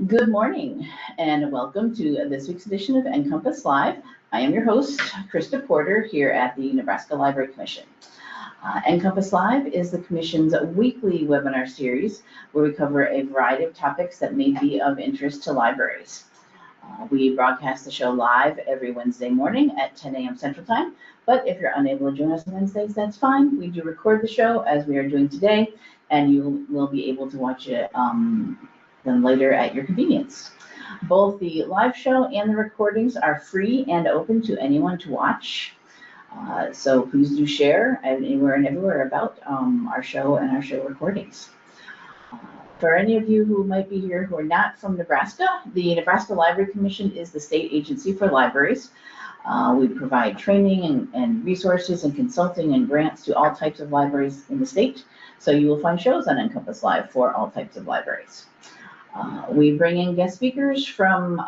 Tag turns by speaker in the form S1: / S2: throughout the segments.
S1: Good morning and welcome to this week's edition of NCompass Live. I am your host, Krista Porter, here at the Nebraska Library Commission. NCompass Live is the Commission's weekly webinar series where we cover a variety of topics that may be of interest to libraries. We broadcast the show live every Wednesday morning at 10 a.m. Central Time, but if you're unable to join us on Wednesdays, that's fine. We do record the show as we are doing today, and you will be able to watch it then later at your convenience. Both the live show and the recordings are free and open to anyone to watch. So please do share anywhere and everywhere about our show and our show recordings. For any of you who might be here who are not from Nebraska, the Nebraska Library Commission is the state agency for libraries. We provide training and resources and consulting and grants to all types of libraries in the state. So you will find shows on NCompass Live for all types of libraries. We bring in guest speakers from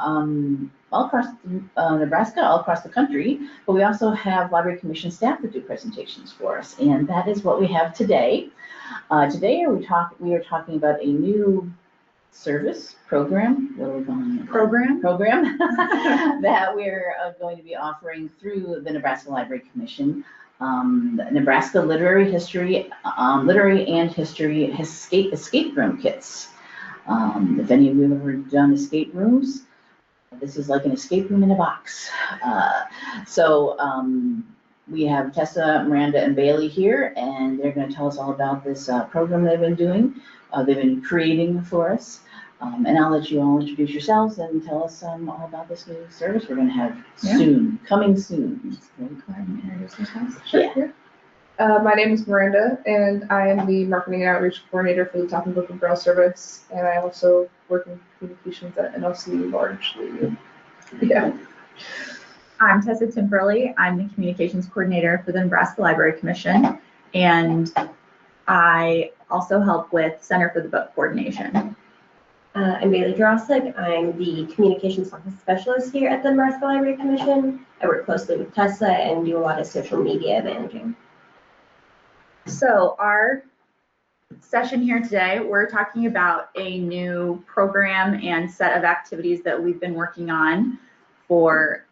S1: all across Nebraska, all across the country, but we also have Library Commission staff that do presentations for us, and that is what we have today. Today we are talking about a new service program. What are we calling it? Program that we're going to be offering through the Nebraska Library Commission. Nebraska Literary and History Escape Room Kits. If any of you have ever done escape rooms, this is like an escape room in a box. We have Tessa, Miranda, and Bailey here, and they're going to tell us all about this program they've been doing, they've been creating for us. And I'll let you all introduce yourselves and tell us all about this new service we're going to have soon, coming soon.
S2: Sure. My name is Miranda, and I am the Marketing and Outreach Coordinator for the Talking Book and Braille service, and I also work in communications at NLC largely. Yeah.
S3: I'm Tessa Timperley. I'm the Communications Coordinator for the Nebraska Library Commission, and I also help with Center for the Book Coordination.
S4: I'm Bailey Drossik. I'm the Communications Office Specialist here at the Nebraska Library Commission. I work closely with Tessa and do a lot of social media managing.
S3: So our session here today, we're talking about a new program and set of activities that we've been working on for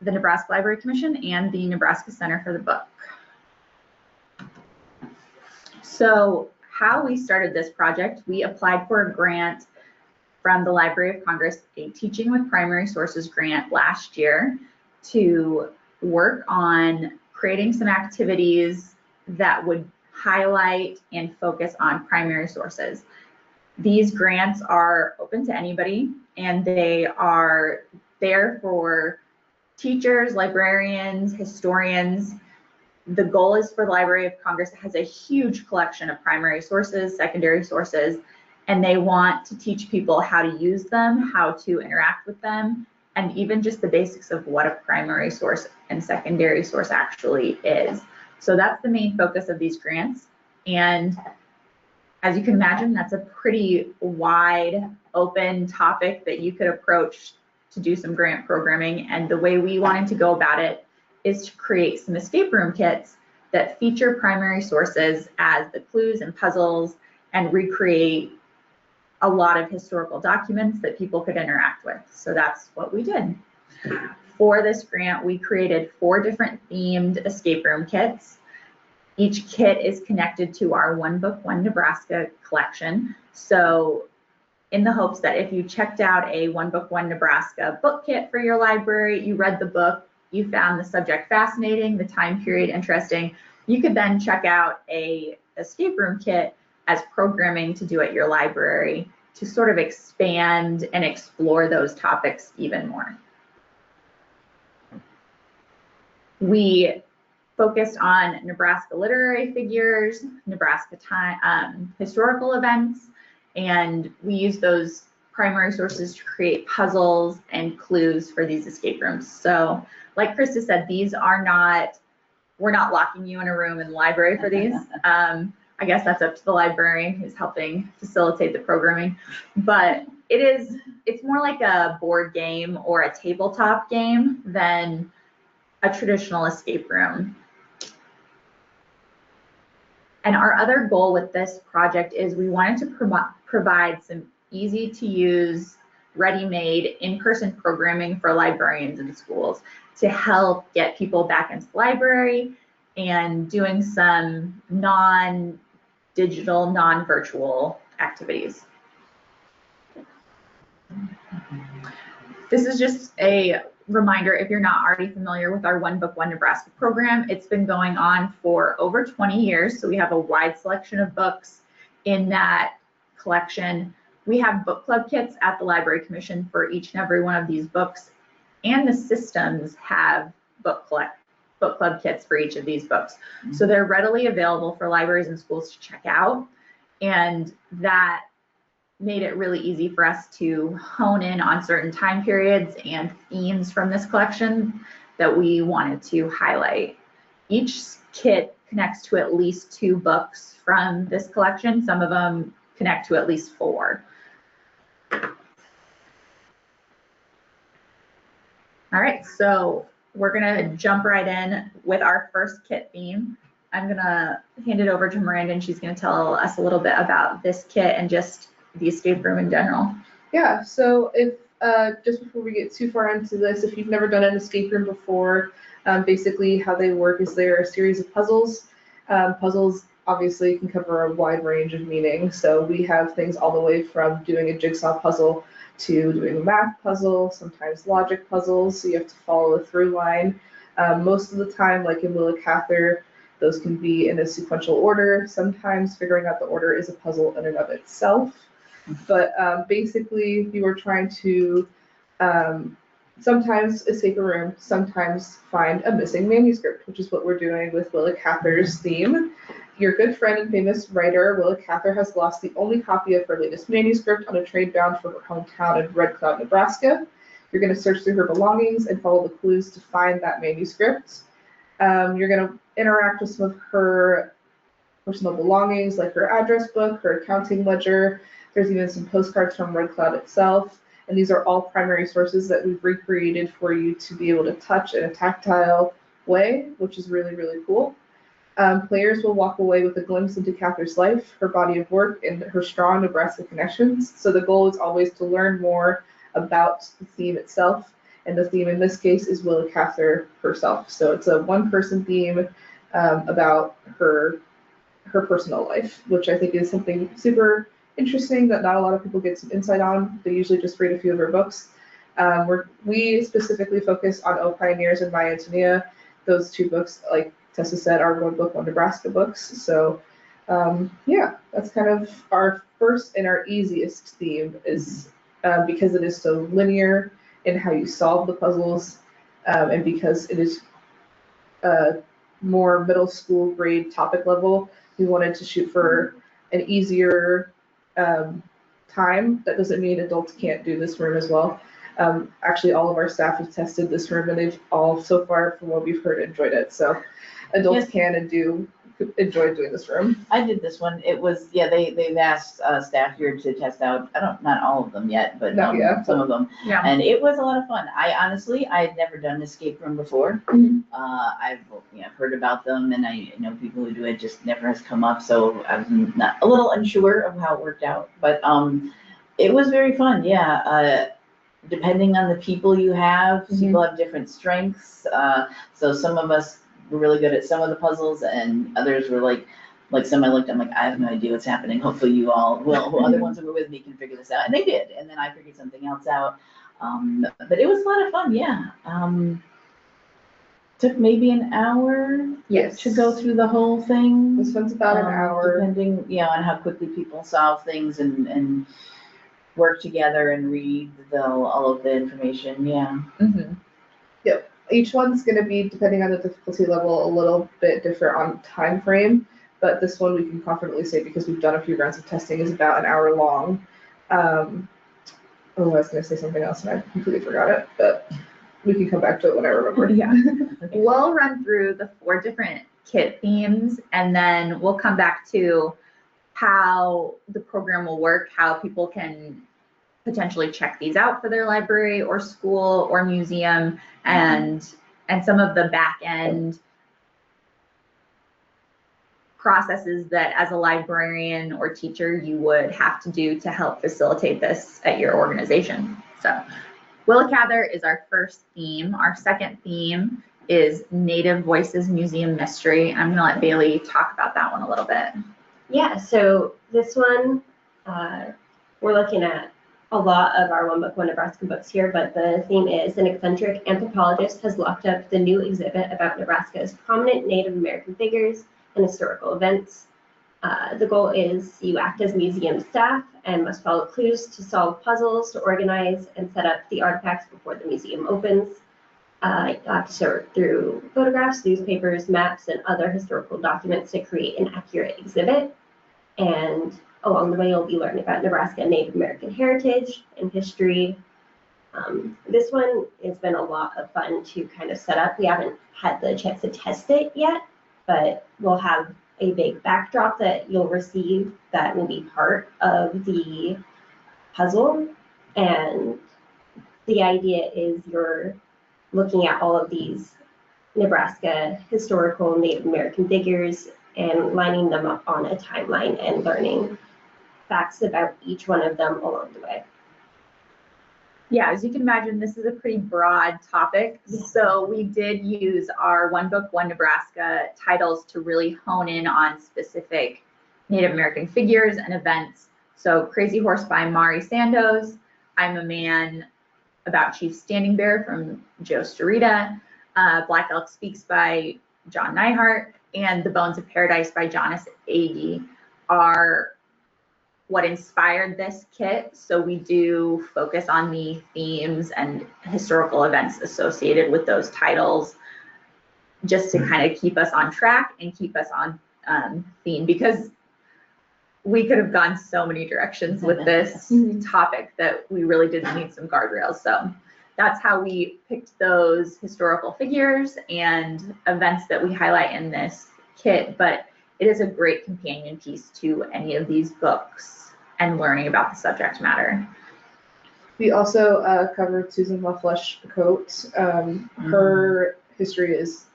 S3: the Nebraska Library Commission and the Nebraska Center for the Book. So how we started this project, we applied for a grant from the Library of Congress, a Teaching with Primary Sources grant last year, to work on creating some activities that would highlight and focus on primary sources. These grants are open to anybody, and they are there for teachers, librarians, historians. The goal is for the Library of Congress. It has a huge collection of primary sources, secondary sources, and they want to teach people how to use them, how to interact with them, and even just the basics of what a primary source and secondary source actually is. So that's the main focus of these grants. And as you can imagine, that's a pretty wide open topic that you could approach to do some grant programming. And the way we wanted to go about it is to create some escape room kits that feature primary sources as the clues and puzzles and recreate a lot of historical documents that people could interact with. So that's what we did. For this grant, we created 4 different themed escape room kits. Each kit is connected to our One Book One Nebraska collection. So in the hopes that if you checked out a One Book One Nebraska book kit for your library, you read the book, you found the subject fascinating, the time period interesting, you could then check out a escape room kit as programming to do at your library to sort of expand and explore those topics even more. We focused on Nebraska literary figures, Nebraska historical events, and we use those primary sources to create puzzles and clues for these escape rooms. So like Krista said, these are not, we're not locking you in a room in the library for these. I guess that's up to the librarian who's helping facilitate the programming, but it's more like a board game or a tabletop game than a traditional escape room. And our other goal with this project is we wanted to provide some easy to use, ready-made in-person programming for librarians in schools to help get people back into the library and doing some non-digital, non-virtual activities. This is just a reminder, if you're not already familiar with our One Book One Nebraska program, it's been going on for over 20 years. So we have a wide selection of books in that collection. We have book club kits at the Library Commission for each and every one of these books, and the systems have book club kits for each of these books. So they're readily available for libraries and schools to check out, and that made it really easy for us to hone in on certain time periods and themes from this collection that we wanted to highlight. Each kit connects to at least 2 books from this collection. Some of them connect to at least 4. All right, so we're gonna jump right in with our first kit theme. I'm gonna hand it over to Miranda, and she's gonna tell us a little bit about this kit and just the escape room in general.
S2: Yeah, so if just before we get too far into this, if you've never done an escape room before, basically how they work is they're a series of puzzles. Puzzles obviously can cover a wide range of meaning. So we have things all the way from doing a jigsaw puzzle to doing a math puzzle, sometimes logic puzzles, so you have to follow a through line. Most of the time, like in Willa, Cather, those can be in a sequential order. Sometimes figuring out the order is a puzzle in and of itself. But basically, you are trying to sometimes escape a room, sometimes find a missing manuscript, which is what we're doing with Willa Cather's theme. Your good friend and famous writer, Willa Cather, has lost the only copy of her latest manuscript on a train bound for her hometown in Red Cloud, Nebraska. You're going to search through her belongings and follow the clues to find that manuscript. You're going to interact with some of her personal belongings, like her address book, her accounting ledger. There's even some postcards from Red Cloud itself. And these are all primary sources that we've recreated for you to be able to touch in a tactile way, which is really, really cool. Players will walk away with a glimpse into Cather's life, her body of work, and her strong Nebraska connections. So the goal is always to learn more about the theme itself. And the theme in this case is Willa Cather herself. So it's a one-person theme about her personal life, which I think is something super interesting that not a lot of people get some insight on. They usually just read a few of her books. We specifically focus on O Pioneers and My Antonia. Those 2 books, like Tessa said, are One Book One Nebraska books. So yeah, that's kind of our first and our easiest theme, is because it is so linear in how you solve the puzzles, and because it is more middle school grade topic level, we wanted to shoot for an easier time. That doesn't mean adults can't do this room as well. Actually, all of our staff have tested this room, and they've all, so far from what we've heard, enjoyed it. So adults
S1: Yes.
S2: can and do enjoy doing this room.
S1: I did this one. It was, yeah, they've asked staff here to test out, not all of them yet, but some of them.
S3: Yeah.
S1: And it was a lot of fun. I had never done an escape room before.
S3: Mhm.
S1: I've heard about them, and I know people who do it, just never has come up. So I was a little unsure of how it worked out, but it was very fun. Yeah. Depending on the people you have, people have different strengths. So some of us were really good at some of the puzzles, and others were like some I looked, I'm like, I have no idea what's happening. Hopefully you all, other ones who were with me can figure this out. And they did. And then I figured something else out. But it was a lot of fun, yeah. Took maybe an hour to go through the whole thing.
S2: This one's about an hour.
S1: Depending, on how quickly people solve things and work together and read all of the information, yeah.
S3: Mm-hmm.
S2: Yep. Each one's going to be, depending on the difficulty level, a little bit different on time frame, but this one we can confidently say, because we've done a few rounds of testing, is about an hour long. I was going to say something else and I completely forgot it, but we can come back to it when I remember.
S3: Yeah. We'll run through the 4 different kit themes, and then we'll come back to how the program will work, how people can potentially check these out for their library or school or museum, and some of the back end processes that as a librarian or teacher you would have to do to help facilitate this at your organization. So Willa Cather is our first theme. Our second theme is Native Voices Museum Mystery. I'm going to let Bailey talk about that one a little bit.
S4: Yeah, so this one, we're looking at a lot of our One Book One Nebraska books here, but the theme is an eccentric anthropologist has locked up the new exhibit about Nebraska's prominent Native American figures and historical events. The goal is you act as museum staff and must follow clues to solve puzzles, to organize and set up the artifacts before the museum opens. You have to sort through photographs, newspapers, maps, and other historical documents to create an accurate exhibit. And along the way, you'll be learning about Nebraska Native American heritage and history. This one has been a lot of fun to kind of set up. We haven't had the chance to test it yet, but we'll have a big backdrop that you'll receive that will be part of the puzzle. And the idea is you're looking at all of these Nebraska historical Native American figures and lining them up on a timeline and learning facts about each one of them along the way.
S3: Yeah, as you can imagine, this is a pretty broad topic. Yeah. So we did use our One Book One Nebraska titles to really hone in on specific Native American figures and events. So Crazy Horse by Mari Sandoz, I'm a Man about Chief Standing Bear from Joe Starita, Black Elk Speaks by John Neihart, and The Bones of Paradise by Jonas Agee are what inspired this kit. So we do focus on the themes and historical events associated with those titles just to kind of keep us on track and keep us on theme, because we could have gone so many directions with this topic that we really did need some guardrails. So that's how we picked those historical figures and events that we highlight in this kit, but it is a great companion piece to any of these books and learning about the subject matter.
S2: We also covered Susan LaFlesche Coates. Her history is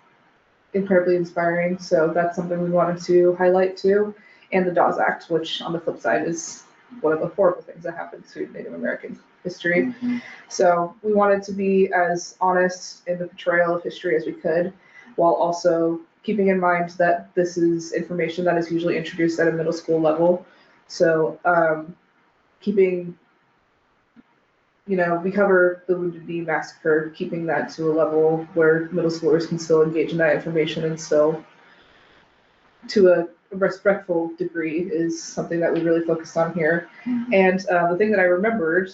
S2: incredibly inspiring, so that's something we wanted to highlight too. And the Dawes Act, which on the flip side is one of the horrible things that happened to Native American history. So we wanted to be as honest in the portrayal of history as we could, while also keeping in mind that this is information that is usually introduced at a middle school level. So keeping, we cover the Wounded Knee Massacre, keeping that to a level where middle schoolers can still engage in that information and still, to a respectful degree, is something that we really focused on here. And the thing that I remembered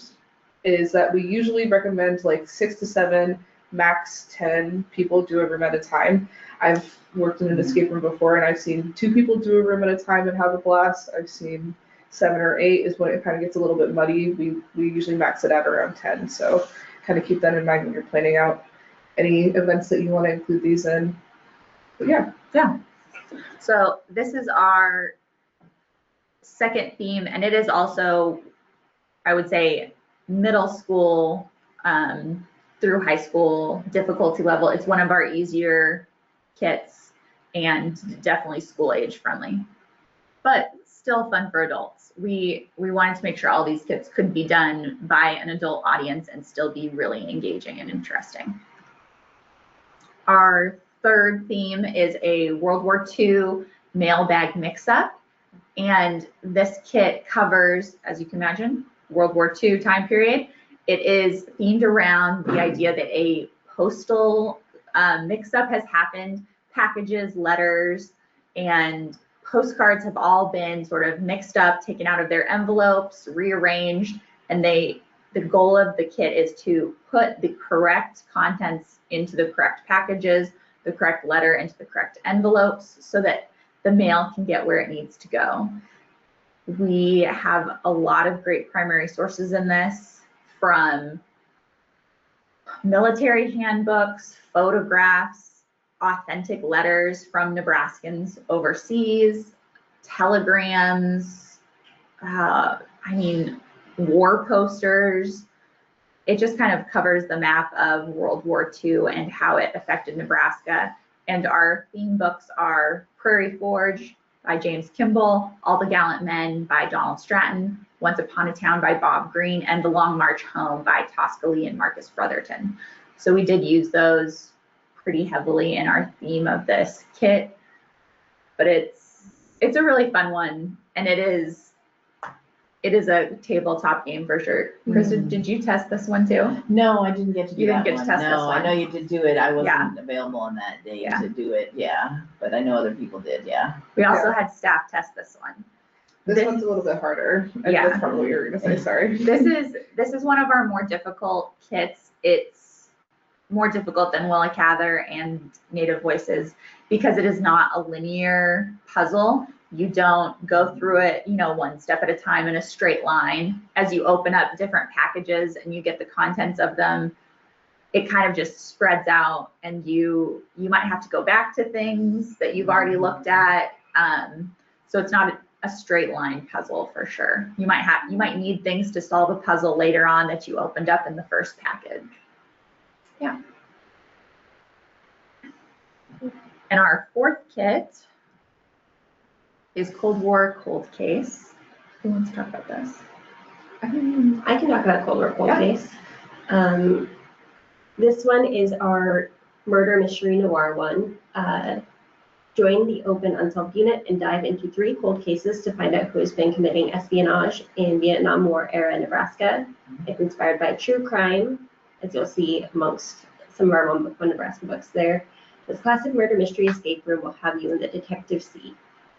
S2: is that we usually recommend like 6 to 7, max 10 people do a room at a time. I've worked in an escape room before, and I've seen 2 people do a room at a time and have a blast. I've seen 7 or 8 is when it kind of gets a little bit muddy. We usually max it at around 10. So kind of keep that in mind when you're planning out any events that you want to include these in. But yeah.
S3: So this is our second theme, and it is also, I would say, middle school through high school difficulty level. It's one of our easier kits and definitely school age friendly, but still fun for adults. We wanted to make sure all these kits could be done by an adult audience and still be really engaging and interesting. Our third theme is a World War II mailbag mix-up, and this kit covers, as you can imagine, World War II time period. It is themed around the idea that a postal mix-up has happened. Packages, letters, and postcards have all been sort of mixed up, taken out of their envelopes, rearranged, and the goal of the kit is to put the correct contents into the correct packages, the correct letter into the correct envelopes, so that the mail can get where it needs to go. We have a lot of great primary sources in this, from military handbooks, photographs, authentic letters from Nebraskans overseas, telegrams, war posters. It just kind of covers the map of World War II and how it affected Nebraska. And our theme books are Prairie Forge, by James Kimball, All the Gallant Men by Donald Stratton, Once Upon a Town by Bob Greene, and The Long March Home by Tosca Lee and Marcus Brotherton. So we did use those pretty heavily in our theme of this kit, but it's a really fun one, and it is a tabletop game for sure. Krista, did you test this one too?
S1: No, I didn't get to do
S3: You
S1: that
S3: didn't get to
S1: one.
S3: test this
S1: No, I
S3: one.
S1: know you did do it. I wasn't
S3: Yeah.
S1: available on that day
S3: Yeah.
S1: to do it. Yeah, but I know other people did. Yeah.
S3: We also had staff test this one.
S2: This one's a little bit harder.
S3: Yeah.
S2: That's probably what you were gonna say, sorry.
S3: This is one of our more difficult kits. It's more difficult than Willa, Cather and Native Voices because it is not a linear puzzle. You don't go through it, one step at a time in a straight line. As you open up different packages and you get the contents of them, it kind of just spreads out, and you might have to go back to things that you've already looked at. So it's not a straight line puzzle for sure. You might need things to solve a puzzle later on that you opened up in the first package. Yeah. And our fourth kit is Cold War Cold Case. Who wants to talk about this?
S4: I can talk about Cold War Cold
S3: Yeah.
S4: Case. This one is our murder mystery noir one. Join the open unsolved unit and dive into 3 cold cases to find out who has been committing espionage in Vietnam War era Nebraska. It's inspired by true crime, as you'll see amongst some of our One Book One Nebraska books there. This classic murder mystery escape room will have you in the detective seat.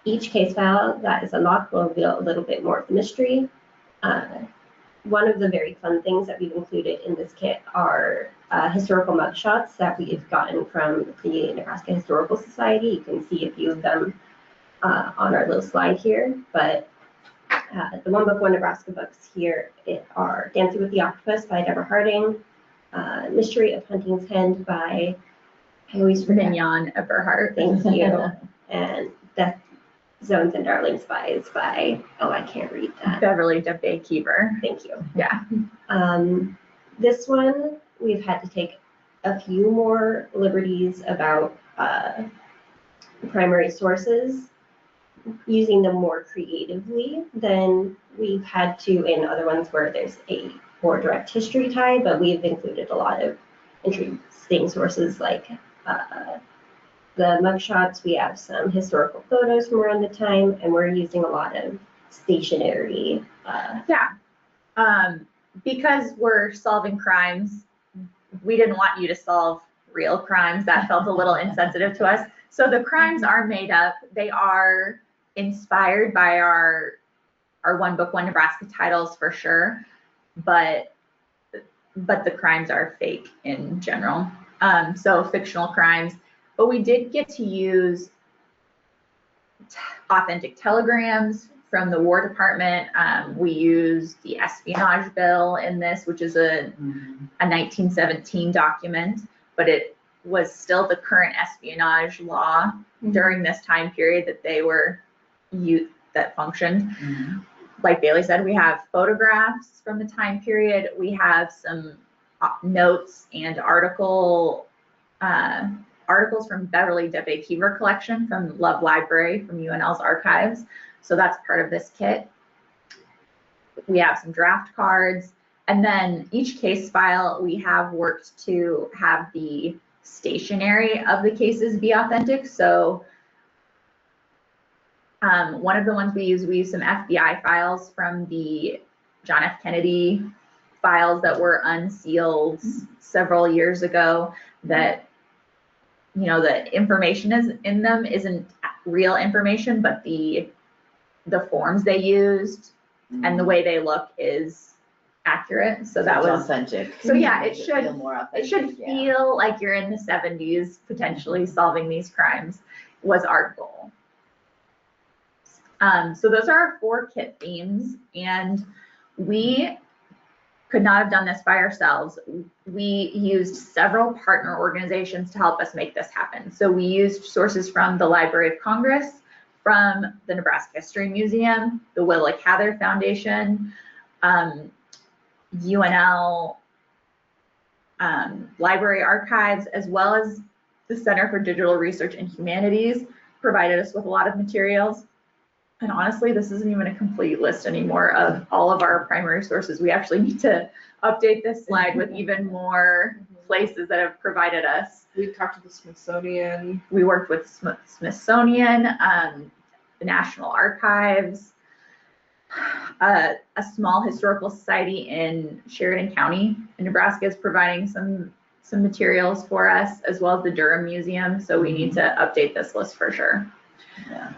S4: Each case file that is unlocked will reveal a little bit more of the mystery. One of the very fun things that we've included in this kit are historical mugshots that we've gotten from the Nebraska Historical Society. You can see a few of them on our little slide here, but the One Book One Nebraska books here are Dancing with the Octopus by Deborah Harding, Mystery of Hunting's Hand by, I always forget.
S3: Mignon Eberhardt.
S4: Thank you. And Death Zones and Darling Spies by, I can't read that.
S3: Beverly Debay Keever.
S4: Thank you.
S3: Yeah.
S4: This one, we've had to take a few more liberties about primary sources, using them more creatively than we've had to in other ones where there's a more direct history tie, but we've included a lot of interesting sources like the mugshots. We have some historical photos from around the time, and we're using a lot of stationery.
S3: Because we're solving crimes, we didn't want you to solve real crimes. That felt a little insensitive to us. So the crimes are made up. They are inspired by our One Book One Nebraska titles for sure, but the crimes are fake in general. So fictional crimes. But we did get to use authentic telegrams from the War Department. We used the espionage bill in this, which is a 1917 document, but it was still the current espionage law during this time period that they were that functioned. Like Bailey said, we have photographs from the time period. We have some notes and articles from Beverly Debay Keever collection from Love Library from UNL's archives. So that's part of this kit. We have some draft cards, and then each case file we have worked to have the stationery of the cases be authentic. So one of the ones we use some FBI files from the John F. Kennedy files that were unsealed several years ago that, the information is in them isn't real information, but the forms they used and the way they look is accurate. So that was
S1: authentic.
S3: So yeah, it should
S1: feel more authentic.
S3: It should feel like you're in the 70s potentially solving these crimes was our goal. So those are our 4 kit themes, and we could not have done this by ourselves. We used several partner organizations to help us make this happen. So we used sources from the Library of Congress, from the Nebraska History Museum, the Willa Cather Foundation, UNL Library Archives, as well as the Center for Digital Research and Humanities provided us with a lot of materials. And honestly, this isn't even a complete list anymore of all of our primary sources. We actually need to update this slide with even more places that have provided us.
S2: We talked to the Smithsonian.
S3: We worked with Smithsonian, the National Archives, a small historical society in Sheridan County in Nebraska is providing some materials for us, as well as the Durham Museum. So we need to update this list for sure.
S1: Yeah.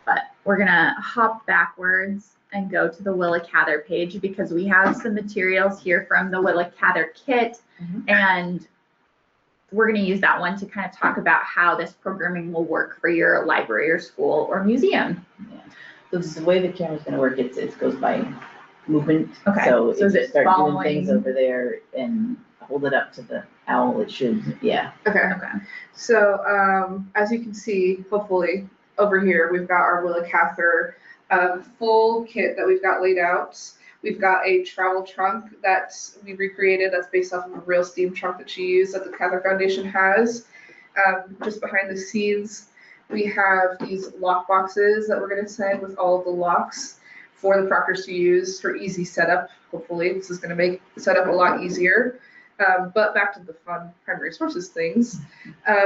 S3: But we're gonna hop backwards and go to the Willa Cather page because we have some materials here from the Willa Cather kit, and we're gonna use that one to kind of talk about how this programming will work for your library or school or museum.
S1: Yeah. So the way the camera's gonna work, it goes by movement.
S3: Okay.
S1: So
S3: So
S1: if
S3: is
S1: you
S3: it
S1: start
S3: following?
S1: doing things over there and hold it up to the owl, it should, yeah.
S2: Okay.
S3: Okay.
S2: So as you can see, hopefully over here, we've got our Willa Cather full kit that we've got laid out. We've got a travel trunk that we recreated that's based off of a real steam trunk that she used that the Cather Foundation has. Just behind the scenes, we have these lock boxes that we're going to send with all of the locks for the proctors to use for easy setup. Hopefully, this is going to make the setup a lot easier. But back to the fun primary sources things.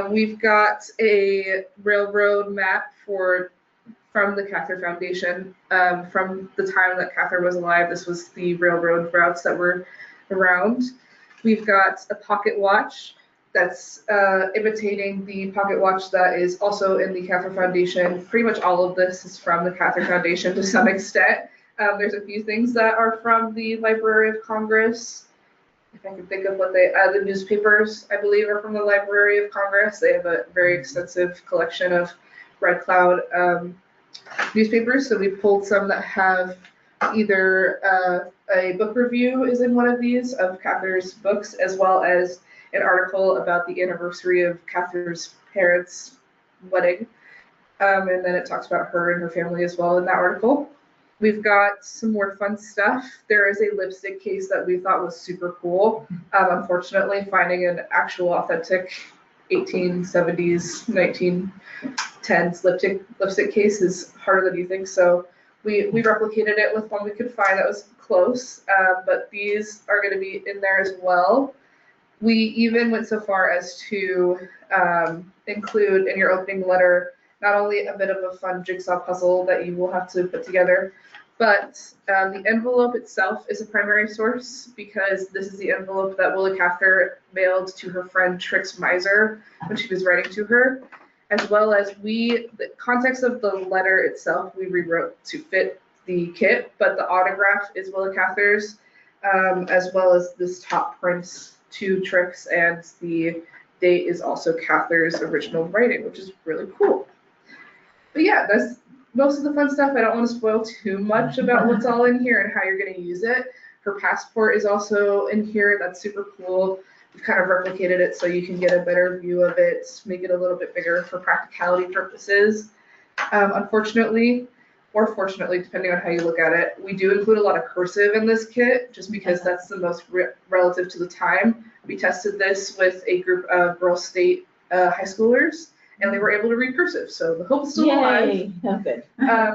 S2: We've got a railroad map from the Cather Foundation. From the time that Cather was alive, this was the railroad routes that were around. We've got a pocket watch that's imitating the pocket watch that is also in the Cather Foundation. Pretty much all of this is from the Cather Foundation to some extent. There's a few things that are from the Library of Congress. If I can think of what the newspapers, I believe, are from the Library of Congress. They have a very extensive collection of Red Cloud newspapers. So we pulled some that have either a book review is in one of these of Cather's books, as well as an article about the anniversary of Cather's parents' wedding. And then it talks about her and her family as well in that article. We've got some more fun stuff. There is a lipstick case that we thought was super cool. Unfortunately, finding an actual authentic 1870s, 1910s lipstick case is harder than you think. So we replicated it with one we could find that was close, but these are going to be in there as well. We even went so far as to include in your opening letter not only a bit of a fun jigsaw puzzle that you will have to put together, but the envelope itself is a primary source because this is the envelope that Willa Cather mailed to her friend Trix Miser when she was writing to her, as well as the context of the letter itself we rewrote to fit the kit, but the autograph is Willa Cather's, as well as this top print to Trix, and the date is also Cather's original writing, which is really cool. But yeah, that's most of the fun stuff. I don't want to spoil too much about what's all in here and how you're going to use it. Her passport is also in here. That's super cool. We've kind of replicated it so you can get a better view of it, make it a little bit bigger for practicality purposes. Unfortunately, or fortunately, depending on how you look at it, we do include a lot of cursive in this kit just because that's the most relative to the time. We tested this with a group of Girl State high schoolers, and they were able to read cursive. So the hope is still alive.
S1: Oh, good.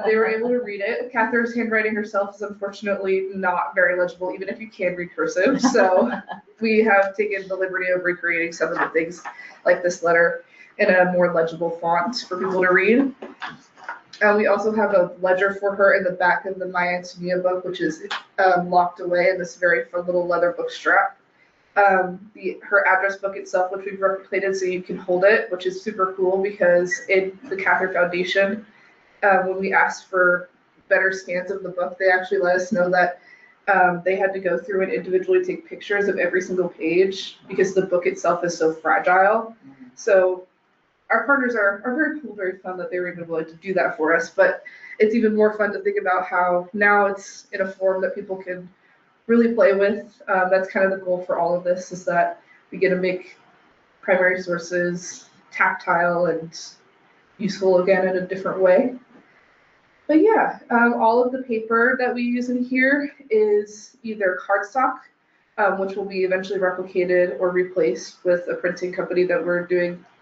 S2: They were able to read it. Cather's handwriting herself is unfortunately not very legible, even if you can read cursive. So we have taken the liberty of recreating some of the things like this letter in a more legible font for people to read. We also have a ledger for her in the back of the My Antonia book, which is locked away in this very fun little leather book strap. Her address book itself, which we've replicated so you can hold it, which is super cool because in the Cather Foundation, when we asked for better scans of the book, they actually let us know that they had to go through and individually take pictures of every single page because the book itself is so fragile. So our partners are very cool, very fun that they were even willing to do that for us, but it's even more fun to think about how now it's in a form that people can really play with. That's kind of the goal for all of this, is that we get to make primary sources tactile and useful again in a different way. But yeah, all of the paper that we use in here is either cardstock, which will be eventually replicated or replaced with a printing company that we're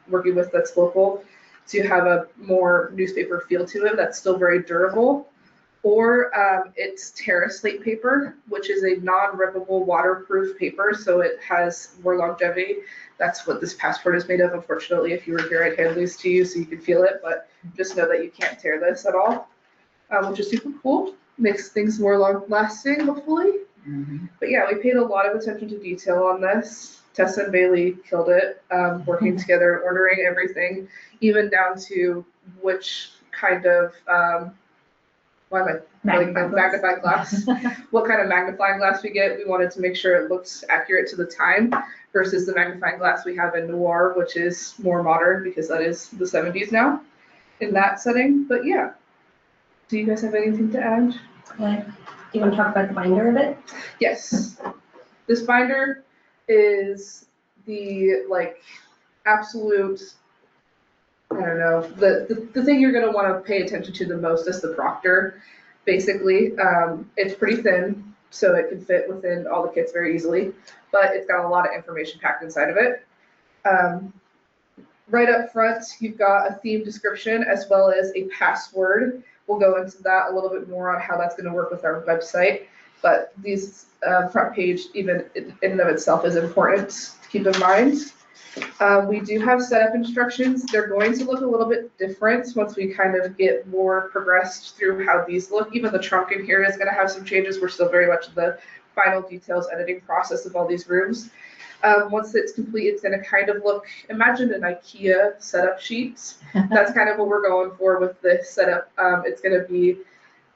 S2: working with that's local. so you have a more newspaper feel to it that's still very durable. Or it's Terra slate paper, which is a non-rippable waterproof paper, so it has more longevity. That's what this passport is made of. Unfortunately, if you were here, I'd hand these to you so you can feel it, but just know that you can't tear this at all, which is super cool. Makes things more long-lasting, hopefully. But yeah, we paid a lot of attention to detail on this. Tessa and Bailey killed it, working together, ordering everything, even down to which kind of magnifying glass. What kind of magnifying glass we get. We wanted to make sure it looks accurate to the time versus the magnifying glass we have in Noir, which is more modern because that is the 70s now in that setting. But yeah, do you guys have anything to add?
S4: Do you want to talk about the binder a bit?
S2: Yes. This binder is the absolute, I don't know, the thing you're going to want to pay attention to the most is the proctor. Basically, it's pretty thin, so it can fit within all the kits very easily, but it's got a lot of information packed inside of it. Right up front, you've got a theme description as well as a password. We'll go into that a little bit more on how that's going to work with our website, but these front page, even in and of itself, is important to keep in mind. We do have setup instructions. They're going to look a little bit different once we kind of get more progressed through how these look. Even the trunk in here is going to have some changes. We're still very much in the final details editing process of all these rooms. Once it's complete, it's going to kind of look, imagine an IKEA setup sheet. That's kind of what we're going for with this setup. It's going to be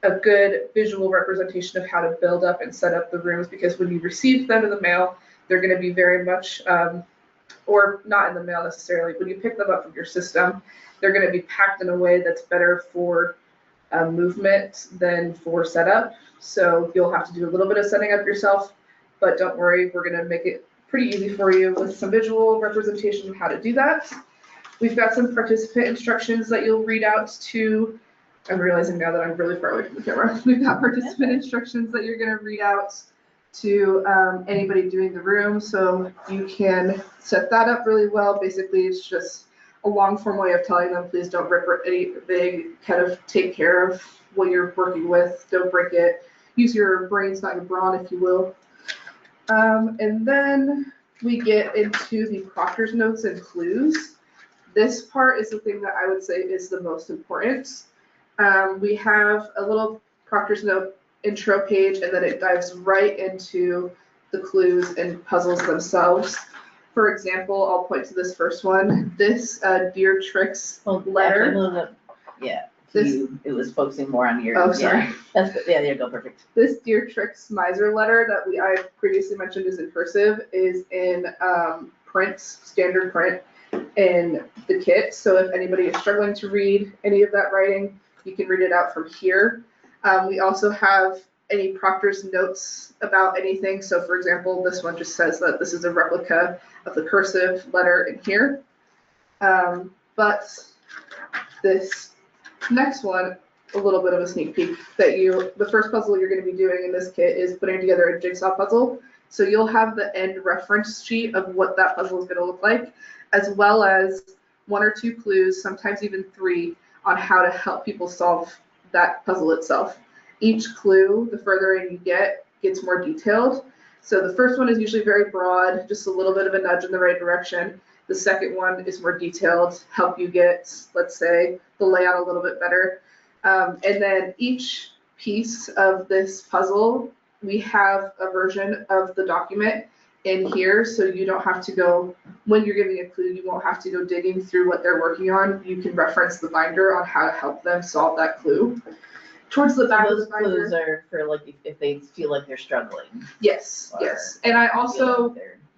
S2: a good visual representation of how to build up and set up the rooms, because when you receive them in the mail, they're going to be very much or not in the mail necessarily, when you pick them up from your system, they're going to be packed in a way that's better for movement than for setup. So you'll have to do a little bit of setting up yourself, but don't worry, we're going to make it pretty easy for you with some visual representation of how to do that. We've got some participant instructions that you'll read out to, I'm realizing now that I'm really far away from the camera. We've got participant instructions that you're going to read out to anybody doing the room, so you can set that up really well. Basically, it's just a long form way of telling them, please don't rip anything, kind of take care of what you're working with, don't break it, use your brains, not your brawn, if you will. And then we get into the proctor's notes and clues. This part is the thing that I would say is the most important. We have a little proctor's note intro page, and then it dives right into the clues and puzzles themselves. For example, I'll point to this first one. This Dear Tricks letter.
S1: Yeah, it was focusing more on your.
S2: Oh, sorry.
S1: Yeah, that's good. Yeah, there you go, perfect.
S2: This Dear Tricks miser letter that I previously mentioned is in cursive is in print, standard print in the kit. So if anybody is struggling to read any of that writing, you can read it out from here. We also have any proctor's notes about anything. So for example, this one just says that this is a replica of the cursive letter in here. But this next one, a little bit of a sneak peek, that the first puzzle you're going to be doing in this kit is putting together a jigsaw puzzle. So you'll have the end reference sheet of what that puzzle is going to look like, as well as 1 or 2 clues, sometimes even 3, on how to help people solve that puzzle itself. Each clue, the further in you get, gets more detailed. So the first one is usually very broad, just a little bit of a nudge in the right direction. The second one is more detailed, help you get, let's say, the layout a little bit better. And then each piece of this puzzle, we have a version of the document in here, so you don't have to go, when you're giving a clue, you won't have to go digging through what they're working on. You can reference the binder on how to help them solve that clue. Towards the back of the binder.
S1: Those clues are for if they feel like they're struggling.
S2: Yes, yes. And I also,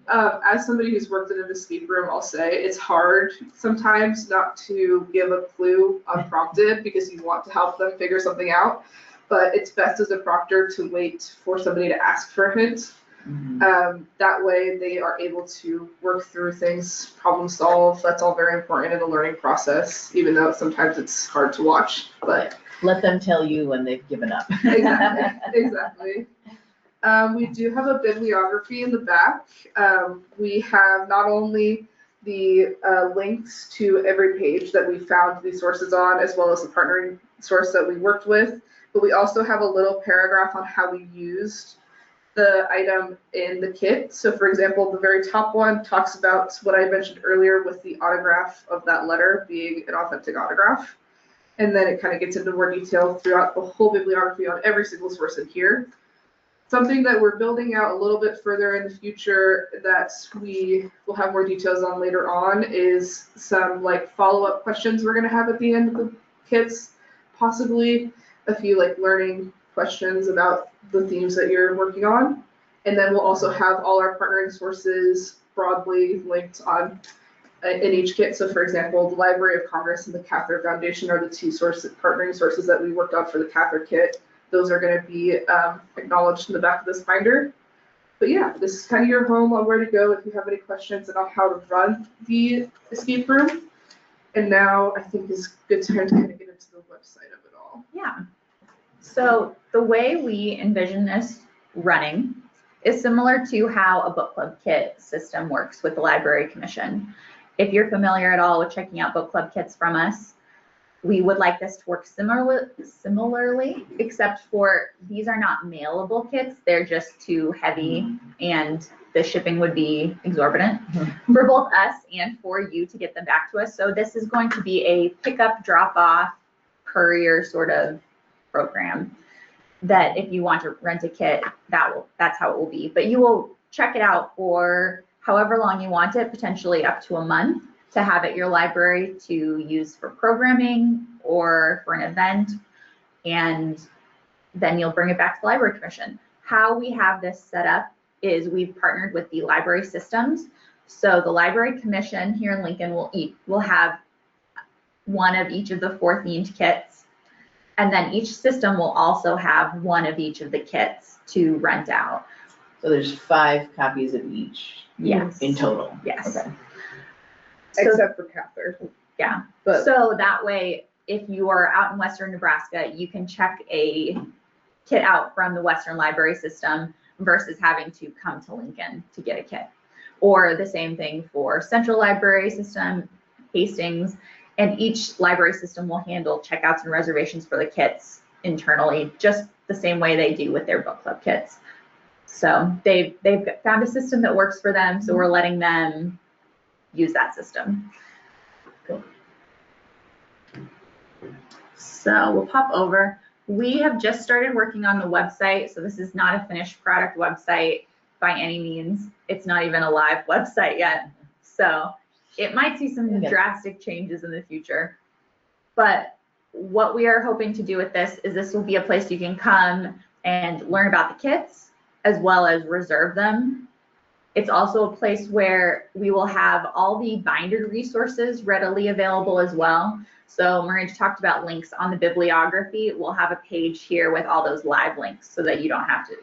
S2: as somebody who's worked in an escape room, I'll say it's hard sometimes not to give a clue unprompted because you want to help them figure something out. But it's best as a proctor to wait for somebody to ask for a hint. Mm-hmm. That way they are able to work through things, problem solve. That's all very important in the learning process, even though sometimes it's hard to watch. But
S1: let them tell you when they've given up.
S2: Exactly. We do have a bibliography in the back. We have not only the links to every page that we found these sources on, as well as the partnering source that we worked with. But we also have a little paragraph on how we used the item in the kit. So for example, the very top one talks about what I mentioned earlier with the autograph of that letter being an authentic autograph. And then it kind of gets into more detail throughout the whole bibliography on every single source in here. Something that we're building out a little bit further in the future that we will have more details on later on is some like follow-up questions we're going to have at the end of the kits, possibly a few like learning questions about the themes that you're working on. And then we'll also have all our partnering sources broadly linked on in each kit. So for example, the Library of Congress and the Cather Foundation are the two partnering sources that we worked on for the Cather kit. Those are going to be acknowledged in the back of this binder. But yeah, this is kind of your home on where to go if you have any questions about how to run the escape room. And now I think is a good time to kind of get into the website of it all.
S3: Yeah. So the way we envision this running is similar to how a book club kit system works with the Library Commission. If you're familiar at all with checking out book club kits from us, we would like this to work similarly, except for these are not mailable kits. They're just too heavy and the shipping would be exorbitant for both us and for you to get them back to us. So this is going to be a pickup, drop off, courier sort of program that if you want to rent a kit, that's how it will be. But you will check it out for however long you want it, potentially up to a month, to have at your library to use for programming or for an event, and then you'll bring it back to the Library Commission. How we have this set up is we've partnered with the library systems. So the Library Commission here in Lincoln will have one of each of the 4 themed kits, and then each system will also have one of each of the kits to rent out.
S1: So there's 5 copies of each.
S3: Yes.
S1: In total.
S3: Yes.
S1: Okay.
S2: Except for Cather.
S3: Yeah.
S2: But
S3: So that way, if you are out in Western Nebraska, you can check a kit out from the Western Library System versus having to come to Lincoln to get a kit. Or the same thing for Central Library System, Hastings, and each library system will handle checkouts and reservations for the kits internally, just the same way they do with their book club kits. So they've found a system that works for them, so we're letting them use that system.
S1: Cool.
S3: So we'll pop over. We have just started working on the website, so this is not a finished product website by any means. It's not even a live website yet. So it might see some drastic changes in the future. But what we are hoping to do with this will be a place you can come and learn about the kits as well as reserve them. It's also a place where we will have all the binder resources readily available as well. So Maria talked about links on the bibliography. We'll have a page here with all those live links so that you don't have to,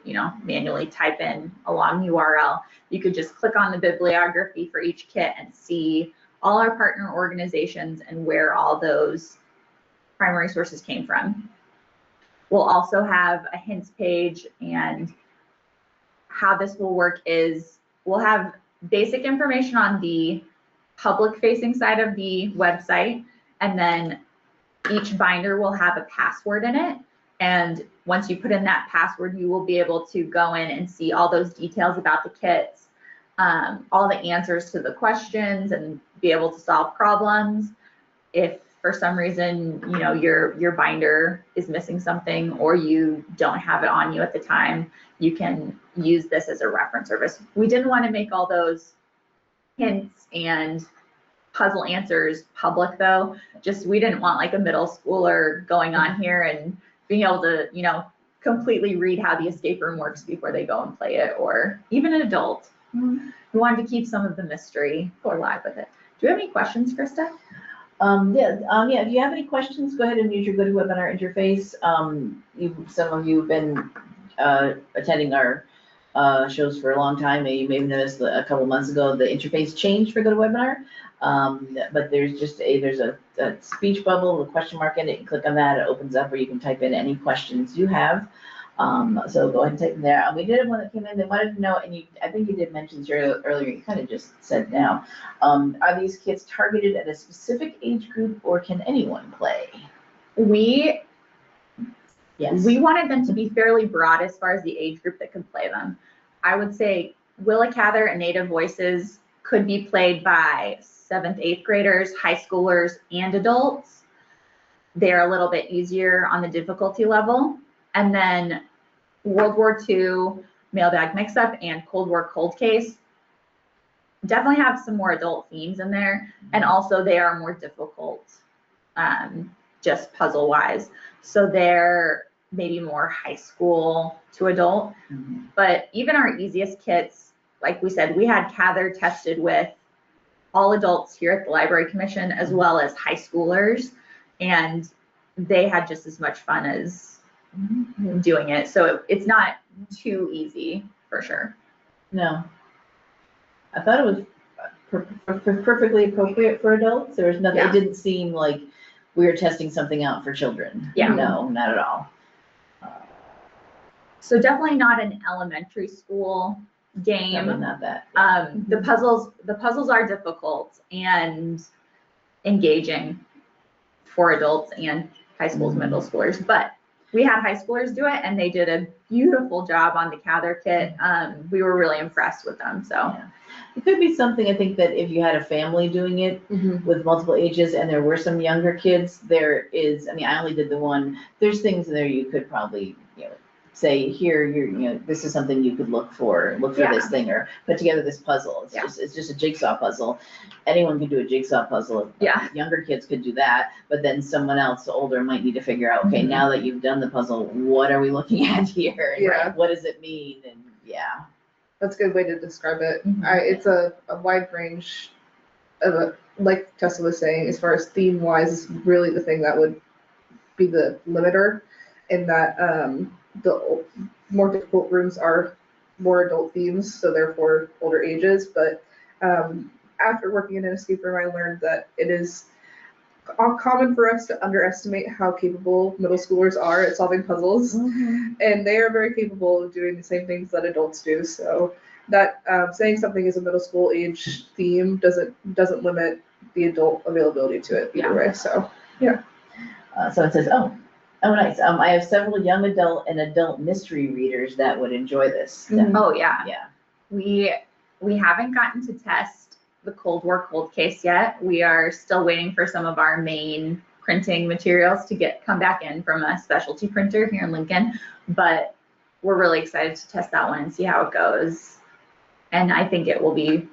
S3: manually type in a long URL. You could just click on the bibliography for each kit and see all our partner organizations and where all those primary sources came from. We'll also have a hints page, and how this will work is we'll have basic information on the public facing side of the website, and then each binder will have a password in it. And once you put in that password, you will be able to go in and see all those details about the kits, all the answers to the questions, and be able to solve problems. If for some reason, your binder is missing something or you don't have it on you at the time, you can use this as a reference service. We didn't want to make all those hints and puzzle answers public though. We didn't want like a middle schooler going on here and being able to, completely read how the escape room works before they go and play it, or even an adult. We wanted to keep some of the mystery alive with it. Do you have any questions, Krista?
S1: Yeah, if you have any questions, go ahead and use your GoToWebinar interface. Some of you have been attending our shows for a long time, and you may have noticed that a couple months ago the interface changed for GoToWebinar. But there's a speech bubble with a question mark in it. You click on that, it opens up where you can type in any questions you have. So go ahead and take them there. We did have one that came in, they wanted to know, and I think you did mention this earlier, you kind of just said now, are these kits targeted at a specific age group or can anyone play? Yes.
S3: We wanted them to be fairly broad as far as the age group that could play them. I would say Willa, Cather, and Native Voices could be played by 7th, 8th graders, high schoolers, and adults. They're a little bit easier on the difficulty level. And then World War II, Mailbag Mix-Up, and Cold War Cold Case definitely have some more adult themes in there. And also they are more difficult, just puzzle-wise. So they're maybe more high school to adult. But even our easiest kits, like we said, we had Cather tested with all adults here at the Library Commission as well as high schoolers, and they had just as much fun as doing it. So it's not too easy for sure.
S1: No. I thought it was perfectly appropriate for adults. There was nothing,
S3: Yeah.
S1: It didn't seem like we were testing something out for children.
S3: Yeah.
S1: No, not at all.
S3: So definitely not an elementary school game.
S1: Definitely not that.
S3: The puzzles are difficult and engaging for adults and high schools, middle schoolers, but we had high schoolers do it and they did a beautiful job on the Cather kit. We were really impressed with them. So
S1: Yeah. It could be something, I think, that if you had a family doing it with multiple ages and there were some younger kids, there is, I mean, I only did the one, there's things in there you could probably, say here, this is something you could look for this thing, or put together this puzzle. It's just a jigsaw puzzle. Anyone can do a jigsaw puzzle.
S3: Yeah.
S1: Younger kids could do that, but then someone else older might need to figure out, okay, now that you've done the puzzle, what are we looking at here? And,
S2: Yeah.
S1: what does it mean? And yeah.
S2: That's a good way to describe it. It's a wide range of, like Tessa was saying, as far as theme wise, is really the thing that would be the limiter, in that the more difficult rooms are more adult themes, so therefore older ages. But after working in an escape room, I learned that it is common for us to underestimate how capable middle schoolers are at solving puzzles, and they are very capable of doing the same things that adults do. So that saying something is a middle school age theme doesn't limit the adult availability to it either way. So yeah.
S1: So it says, oh nice. I have several young adult and adult mystery readers that would enjoy this.
S3: Oh yeah.
S1: Yeah.
S3: We haven't gotten to test the Cold War Cold Case yet. We are still waiting for some of our main printing materials to come back in from a specialty printer here in Lincoln, but we're really excited to test that one and see how it goes. And I think it will be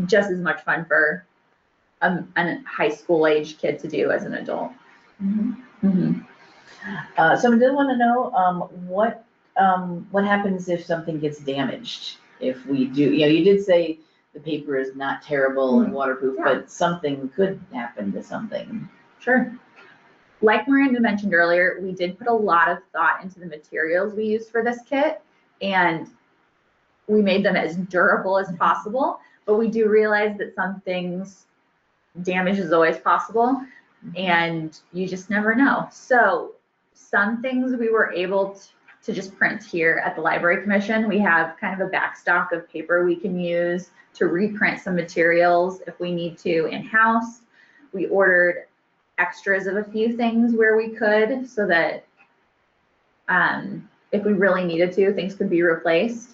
S3: just as much fun for a high school age kid to do as an adult.
S1: Someone did want to know what happens if something gets damaged. If we do, you did say the paper is not terrible and waterproof, but something could happen to something.
S3: Sure. Like Miranda mentioned earlier, we did put a lot of thought into the materials we used for this kit, and we made them as durable as possible, but we do realize that some things, damage is always possible, and you just never know. So some things we were able to just print here at the Library Commission. We have kind of a backstock of paper we can use to reprint some materials if we need to in-house. We ordered extras of a few things where we could, so that if we really needed to, things could be replaced.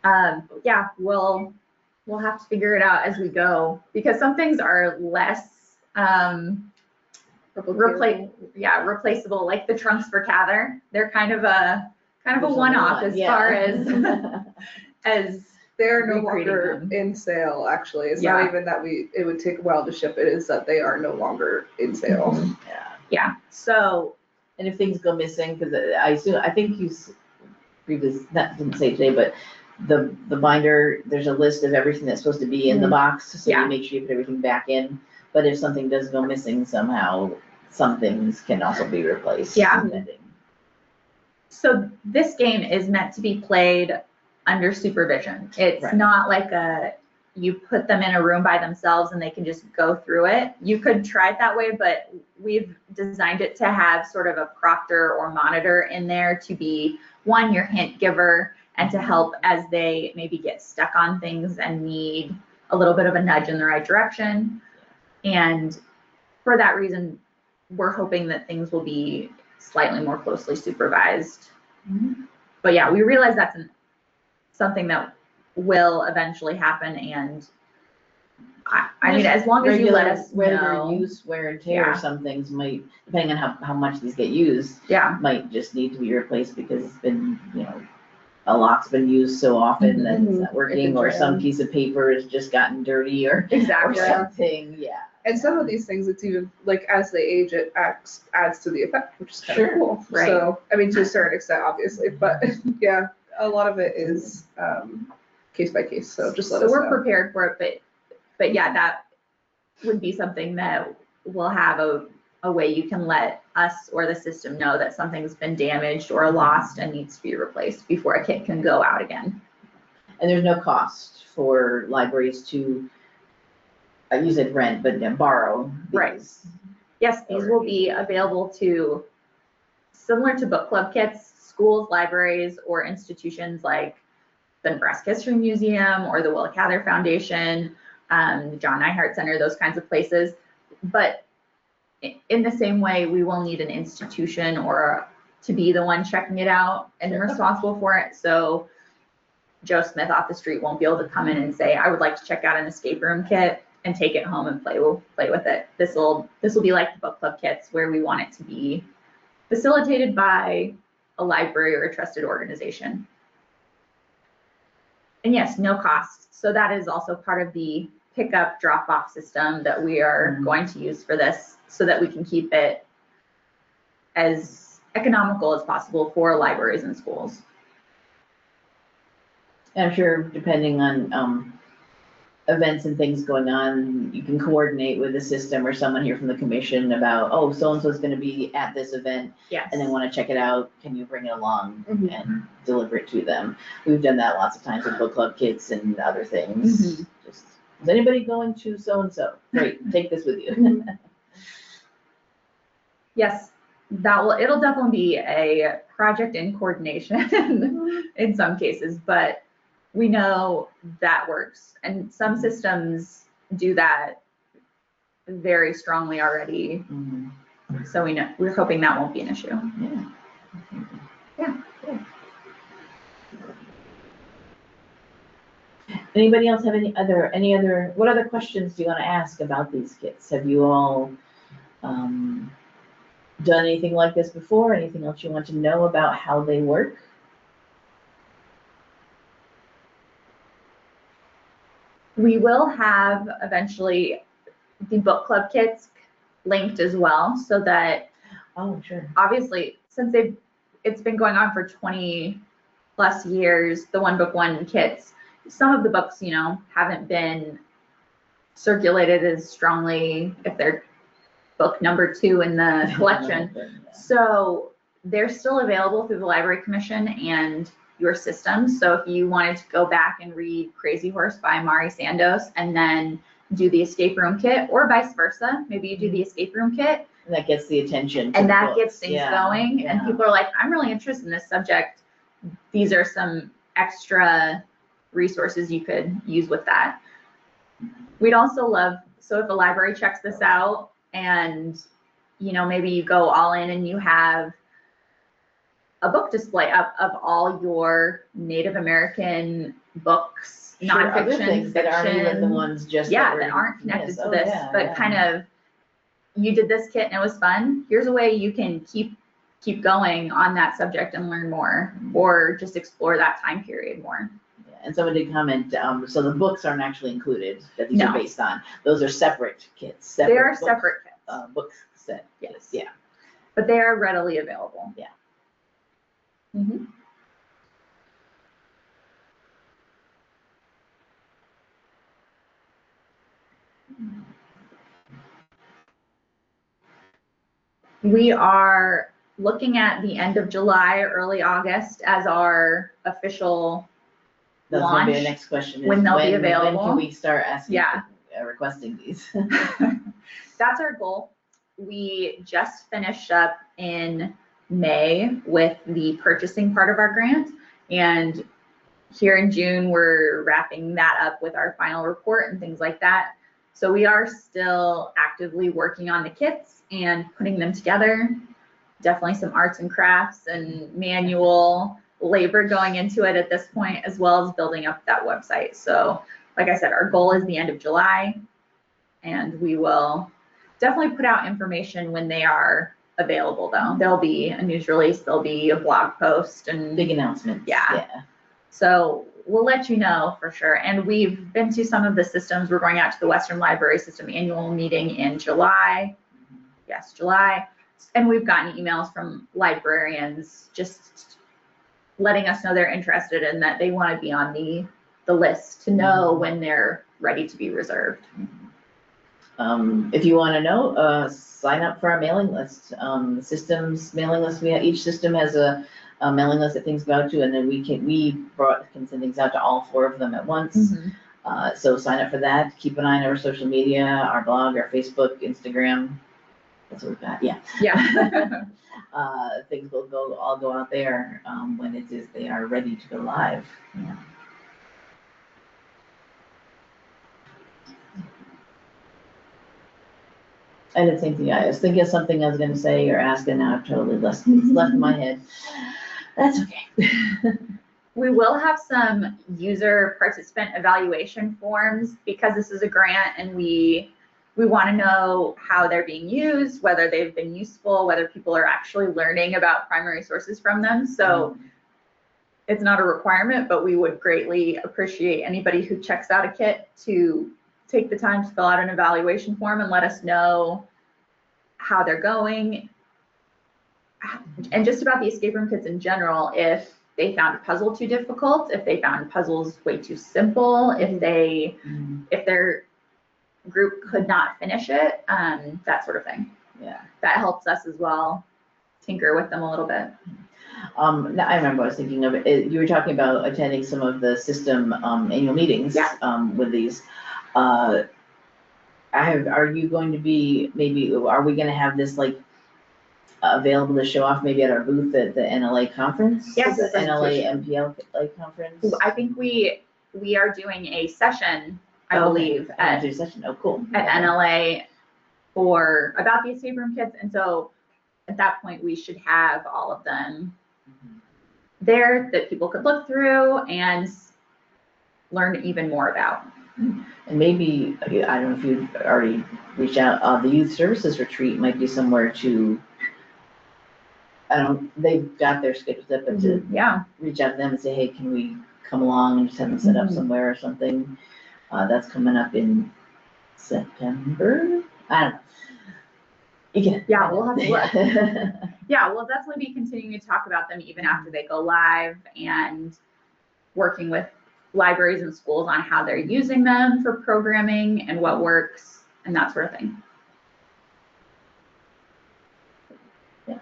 S3: Yeah, we'll have to figure it out as we go, because some things are less replaceable, like the trunks for Cather. They're kind of a one-off as far as
S2: they're no longer in sale. Actually, it's not even that it would take a while to ship. It is that they are no longer in sale.
S3: Yeah. So,
S1: and if things go missing, because I think you previously, that didn't say today, but the binder, there's a list of everything that's supposed to be in the box, so you make sure you put everything back in. But if something does go missing somehow, some things can also be replaced.
S3: Yeah. So this game is meant to be played under supervision. It's not like you put them in a room by themselves and they can just go through it. You could try it that way, but we've designed it to have sort of a proctor or monitor in there to be, one, your hint giver, and to help as they maybe get stuck on things and need a little bit of a nudge in the right direction. And for that reason, we're hoping that things will be slightly more closely supervised. But yeah, we realize that's something that will eventually happen, and I mean, as long as you let us know.
S1: Regular use, wear and tear, some things might, depending on how much these get used, might just need to be replaced because it's been, you know, a lock's been used so often that it's not working, or some piece of paper has just gotten dirty or something.
S2: And some of these things, it's even like as they age, it adds to the effect, which is kind of cool.
S3: Right.
S2: So, I mean, to a certain extent, obviously, but yeah, a lot of it is case by case. So just let us know.
S3: So we're prepared for it, but yeah, that would be something that we'll have a way you can let us or the system know that something's been damaged or lost and needs to be replaced before a kit can go out again.
S1: And there's no cost for libraries to, you said rent, but borrow.
S3: Right. Yes, these will be available to, similar to book club kits, schools, libraries, or institutions like the Nebraska History Museum or the Willa Cather Foundation, the John Nyhart Center, those kinds of places. But in the same way, we will need an institution or to be the one checking it out and responsible for it. So Joe Smith off the street won't be able to come in and say, I would like to check out an escape room kit and take it home and play with it. This will be like the book club kits, where we want it to be facilitated by a library or a trusted organization. And yes, no cost. So that is also part of the pickup drop-off system that we are going to use for this, so that we can keep it as economical as possible for libraries and schools.
S1: I'm sure depending on events and things going on, you can coordinate with the system or someone here from the commission about, oh, so-and-so is going to be at this event and they want to check it out. Can you bring it along and deliver it to them? We've done that lots of times with book club kits and other things. Just, is anybody going to so-and-so? Great, take this with you.
S3: Yes, it'll definitely be a project in coordination in some cases, but we know that works. And some systems do that very strongly already. So we're hoping that won't be an issue.
S1: Anybody else have any other, what other questions do you want to ask about these kits? Have you all done anything like this before? Anything else you want to know about how they work?
S3: We will have eventually the book club kits linked as well, so that obviously, since it's been going on for 20 plus years, the One Book One kits, some of the books, you know, haven't been circulated as strongly if they're book number 2 in the collection. So they're still available through the Library Commission and your system. So if you wanted to go back and read Crazy Horse by Mari Sandos and then do the escape room kit, or vice versa, maybe you do the escape room kit.
S1: And that gets the attention.
S3: And that gets things going. And people are like, I'm really interested in this subject. These are some extra resources you could use with that. We'd also love, so if a library checks this out and, you know, maybe you go all in and you have a book display up of all your Native American books, nonfiction, fiction,
S1: that aren't even the ones just
S3: that aren't connected to this, but kind of, you did this kit and it was fun. Here's a way you can keep going on that subject and learn more, or just explore that time period more.
S1: And someone did comment, so the books aren't actually included that these are based on. Those are separate kits.
S3: They are separate kits.
S1: Book set.
S3: Yes. Yeah. But they are readily available.
S1: Yeah.
S3: We are looking at the end of July, early August as our official
S1: That's gonna be the
S3: launch,
S1: next question. Is
S3: when they'll be
S1: When
S3: available.
S1: can we start asking,
S3: Yeah.
S1: requesting these?
S3: That's our goal. We just finished up in May with the purchasing part of our grant, and here in June, we're wrapping that up with our final report and things like that. So we are still actively working on the kits and putting them together. Definitely some arts and crafts and manual labor going into it at this point, as well as building up that website. So like I said, our goal is the end of July, and we will definitely put out information when they are available though. There'll be a news release, there'll be a blog post, and
S1: Big announcements.
S3: Yeah. So we'll let you know for sure. And we've been to some of the systems. We're going out to the Western Library System annual meeting in July. Yes, July. And we've gotten emails from librarians just letting us know they're interested and that they want to be on the list to know when they're ready to be reserved.
S1: If you want to know, sign up for our mailing list. The system's mailing list, each system has a mailing list that things go out to, and then we can send things out to all 4 of them at once. So sign up for that. Keep an eye on our social media, our blog, our Facebook, Instagram. That's what we've got. Yeah.
S3: Yeah.
S1: Things will all go out there when they are ready to go live. Yeah. I did the same thing. I was thinking of something I was going to say or ask, and now I've totally left in my head. That's okay.
S3: We will have some user participant evaluation forms because this is a grant, and we want to know how they're being used, whether they've been useful, whether people are actually learning about primary sources from them. So it's not a requirement, but we would greatly appreciate anybody who checks out a kit to take the time to fill out an evaluation form and let us know how they're going. And just about the escape room kits in general, if they found a puzzle too difficult, if they found puzzles way too simple, if their group could not finish it, that sort of thing.
S1: Yeah.
S3: That helps us as well tinker with them a little bit.
S1: I remember I was thinking of it. You were talking about attending some of the system annual meetings.
S3: Yeah.
S1: With these. Are you going to be, are we going to have this like available to show off maybe at our booth at the NLA conference?
S3: Yes.
S1: The NLA MPL conference?
S3: I think we are doing a session, I believe,
S1: at a session. Oh, cool.
S3: At NLA for about the escape room kits. And so at that point, we should have all of them there that people could look through and learn even more about.
S1: And maybe, I don't know if you've already reached out, the youth services retreat might be somewhere to, they've got their schedules up, but to reach out to them and say, hey, can we come along and just have them set up somewhere or something? That's coming up in September. I don't know.
S3: Yeah, we'll have to look. Yeah, we'll definitely be continuing to talk about them even after they go live, and working with libraries and schools on how they're using them for programming and what works and that sort of thing.
S1: Yeah.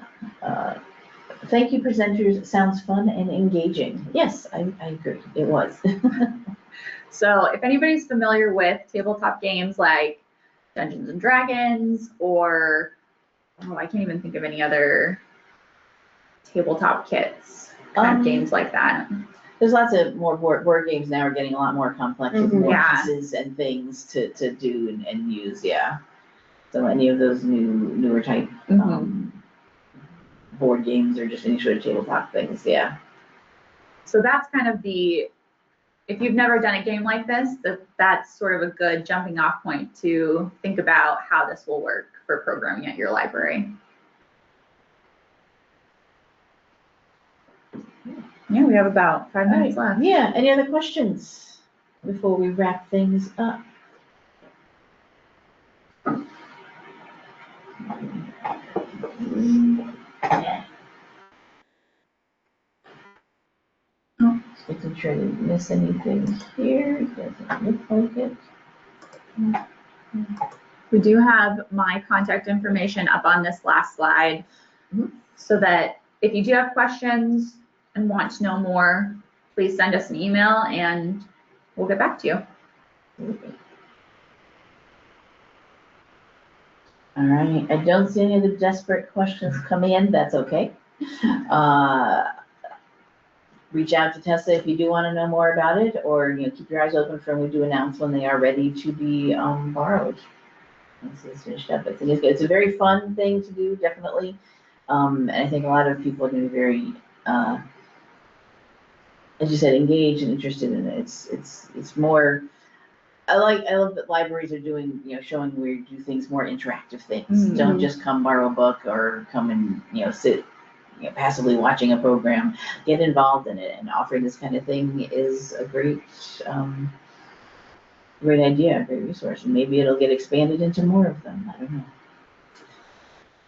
S1: Thank you, presenters. Sounds fun and engaging. Yes, I agree. It was.
S3: So if anybody's familiar with tabletop games like Dungeons and Dragons, or I can't even think of any other tabletop kits, kind of games like that.
S1: There's lots of more board games now are getting a lot more complex with more pieces and things to do and use. Yeah. So any of those newer type board games or just any sort of tabletop things. Yeah.
S3: So that's kind of if you've never done a game like this, that's sort of a good jumping off point to think about how this will work for programming at your library. Yeah, we have about 5 minutes left.
S1: Yeah, any other questions before we wrap things up? Just making sure I didn't miss anything here. Doesn't look like it.
S3: We do have my contact information up on this last slide, so that if you do have questions and want to know more, please send us an email and we'll get back to you.
S1: All right, I don't see any of the desperate questions coming in, that's okay. Reach out to Tessa if you do want to know more about it, or, you know, keep your eyes open for when we do announce when they are ready to be borrowed. Once it's finished up, I think it's a very fun thing to do, definitely. And I think a lot of people are going to be very, as you said, engaged and interested in it. It's more. I love that libraries are doing, you know, showing where you do things more interactive things.
S3: Mm-hmm.
S1: Don't just come borrow a book or come and, you know, sit, you know, passively watching a program. Get involved in it, and offering this kind of thing is a great, great idea, a great resource. And maybe it'll get expanded into more of them. I don't know.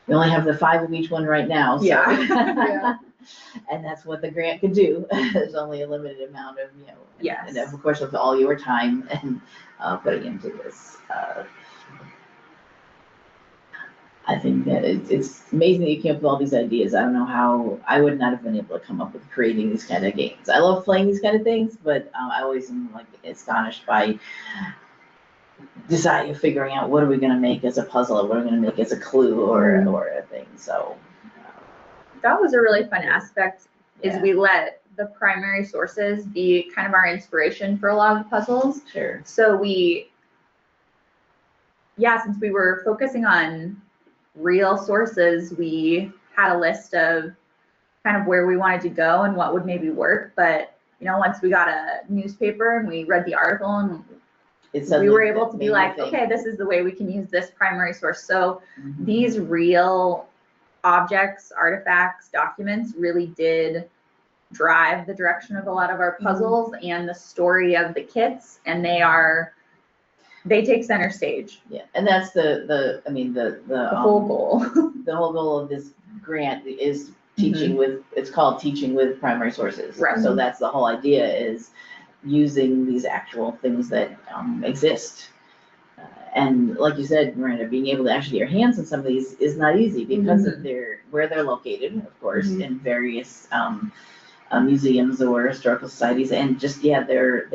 S1: We only have the 5 of each one right now. So.
S3: Yeah.
S1: And that's what the grant could do. There's only a limited amount of, you know,
S3: Yes.
S1: and of course with all your time and putting into this. I think that it's amazing that you came up with all these ideas. I don't know how, I would not have been able to come up with creating these kind of games. I love playing these kind of things, but I always am like astonished by figuring out what are we going to make as a puzzle, or what are we going to make as a clue or a thing. So
S3: that was a really fun aspect, is
S1: Yeah.
S3: we let the primary sources be kind of our inspiration for a lot of the puzzles.
S1: Sure.
S3: So since we were focusing on real sources, we had a list of kind of where we wanted to go and what would maybe work. But, you know, once we got a newspaper and we read the article, and we were able to be like, okay, this is the way we can use this primary source. So these real objects, artifacts, documents really did drive the direction of a lot of our puzzles and the story of the kits, and they take center stage.
S1: Yeah, and that's the
S3: whole goal.
S1: The whole goal of this grant is teaching with, it's called Teaching with Primary Sources.
S3: Right.
S1: So that's the whole idea, is using these actual things that exist. And like you said, Miranda, being able to actually get your hands on some of these is not easy because of where they're located, of course, in various museums or historical societies, and just they're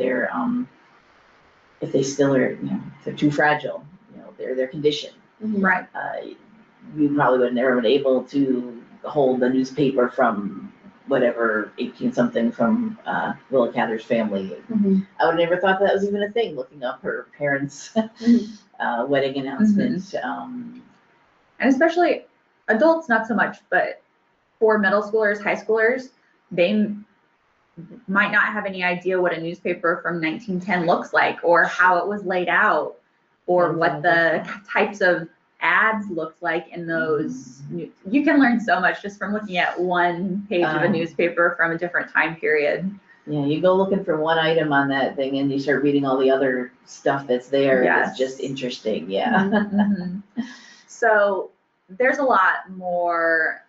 S1: if they still are, you know, if they're too fragile, you know, their condition.
S3: Right.
S1: We probably would have never been able to hold the newspaper from whatever 18-something from Willa Cather's family. I would have never thought that was even a thing, looking up her parents' wedding announcement.
S3: And especially adults, not so much, but for middle schoolers, high schoolers, they might not have any idea what a newspaper from 1910 looks like, or how it was laid out, or what the types of ads looked like in those. You can learn so much just from looking at one page of a newspaper from a different time period.
S1: Yeah, you go looking for one item on that thing and you start reading all the other stuff that's there.
S3: Yes.
S1: It's just interesting. Yeah.
S3: So there's a lot more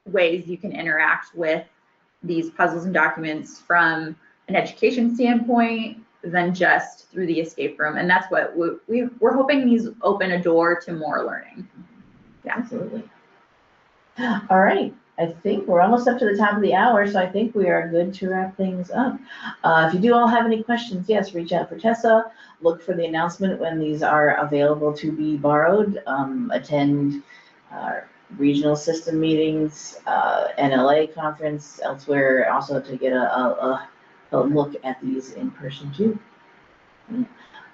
S3: ways you can interact with these puzzles and documents from an education standpoint than just through the escape room. And that's what we're hoping these open a door to more learning. Yeah.
S1: Absolutely. All right. I think we're almost up to the top of the hour, so I think we are good to wrap things up. If you do all have any questions, yes, reach out for Tessa. Look for the announcement when these are available to be borrowed. Attend regional system meetings, NLA conference, elsewhere, also to get a look at these in person too. You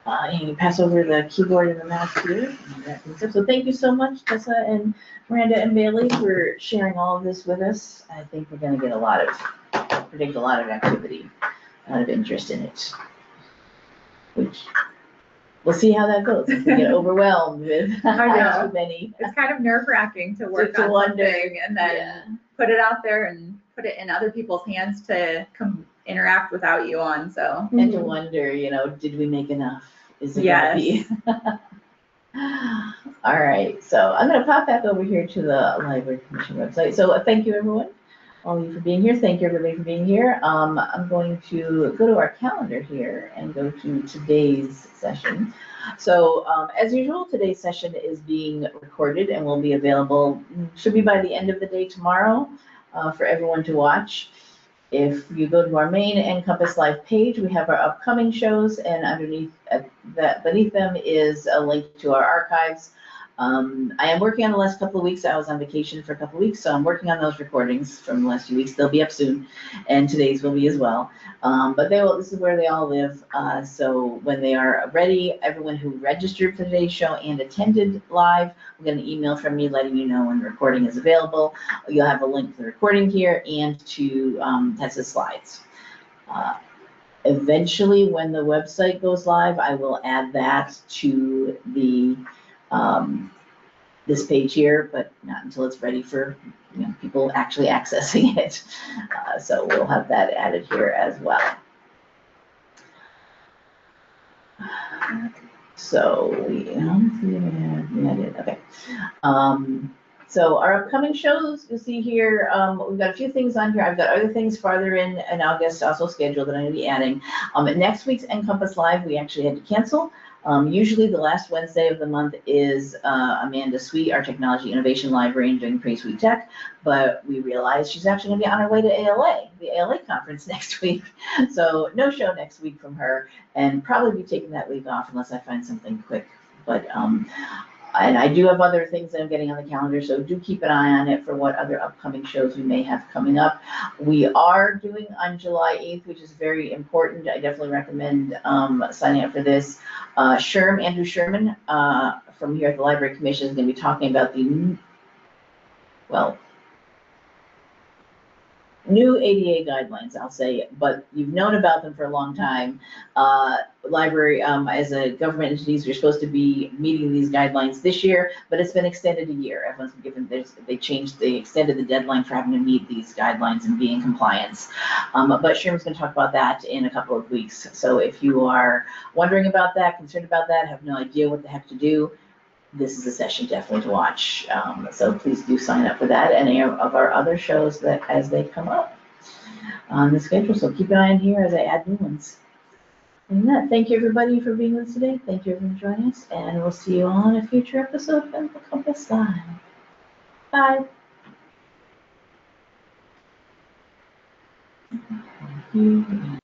S1: can pass over the keyboard and the mouse here. So thank you so much, Tessa and Miranda and Bailey, for sharing all of this with us. I think we're going to get predict a lot of activity, a lot of interest in it, which we'll see how that goes. If we get overwhelmed with too many.
S3: It's kind of nerve-wracking to work on something and then put it out there and put it in other people's hands to interact without you on. So
S1: and to wonder, you know, did we make enough? Is it gonna be? All right, so I'm going to pop back over here to the Library Commission website. So thank you, everyone, all of you for being here. Thank you, everybody, for being here. I'm going to go to our calendar here and go to today's session. So as usual, today's session is being recorded and will be available, should be by the end of the day tomorrow, for everyone to watch. If you go to our main NCompass Live page, we have our upcoming shows, and underneath beneath them is a link to our archives. I am working on the last couple of weeks. I was on vacation for a couple of weeks, so I'm working on those recordings from the last few weeks. They'll be up soon, and today's will be as well. But this is where they all live. So when they are ready, everyone who registered for today's show and attended live, we'll get an email from me letting you know when the recording is available. You'll have a link to the recording here and to Tessa's slides. Eventually, when the website goes live, I will add that to the this page here, but not until it's ready for people actually accessing it. So we'll have that added here as well. So okay. So our upcoming shows, you'll see here, we've got a few things on here. I've got other things farther in August also scheduled that I'm going to be adding. Next week's NCompass Live, we actually had to cancel. Usually the last Wednesday of the month is Amanda Sweet, our technology innovation librarian, doing Pretty Sweet Tech, but we realized she's actually going to be on her way to ALA, the ALA conference next week. So no show next week from her, and probably be taking that week off unless I find something quick. But and I do have other things that I'm getting on the calendar, so do keep an eye on it for what other upcoming shows we may have coming up. We are doing on July 8th, which is very important. I definitely recommend signing up for this. Andrew Sherman from here at the Library Commission is going to be talking about the, new ADA guidelines, I'll say, but you've known about them for a long time. Library, as a government entities, we're supposed to be meeting these guidelines this year, but it's been extended a year. Everyone's been given, they extended the deadline for having to meet these guidelines and be in compliance. But Sherman's going to talk about that in a couple of weeks. So if you are wondering about that, concerned about that, have no idea what the heck to do, this is a session definitely to watch. So please do sign up for that and any of our other shows that as they come up on the schedule. So keep an eye on here as I add new ones. And that, thank you everybody for being with us today. Thank you everyone for joining us, and we'll see you all in a future episode of NCompass Live. Bye. Thank you.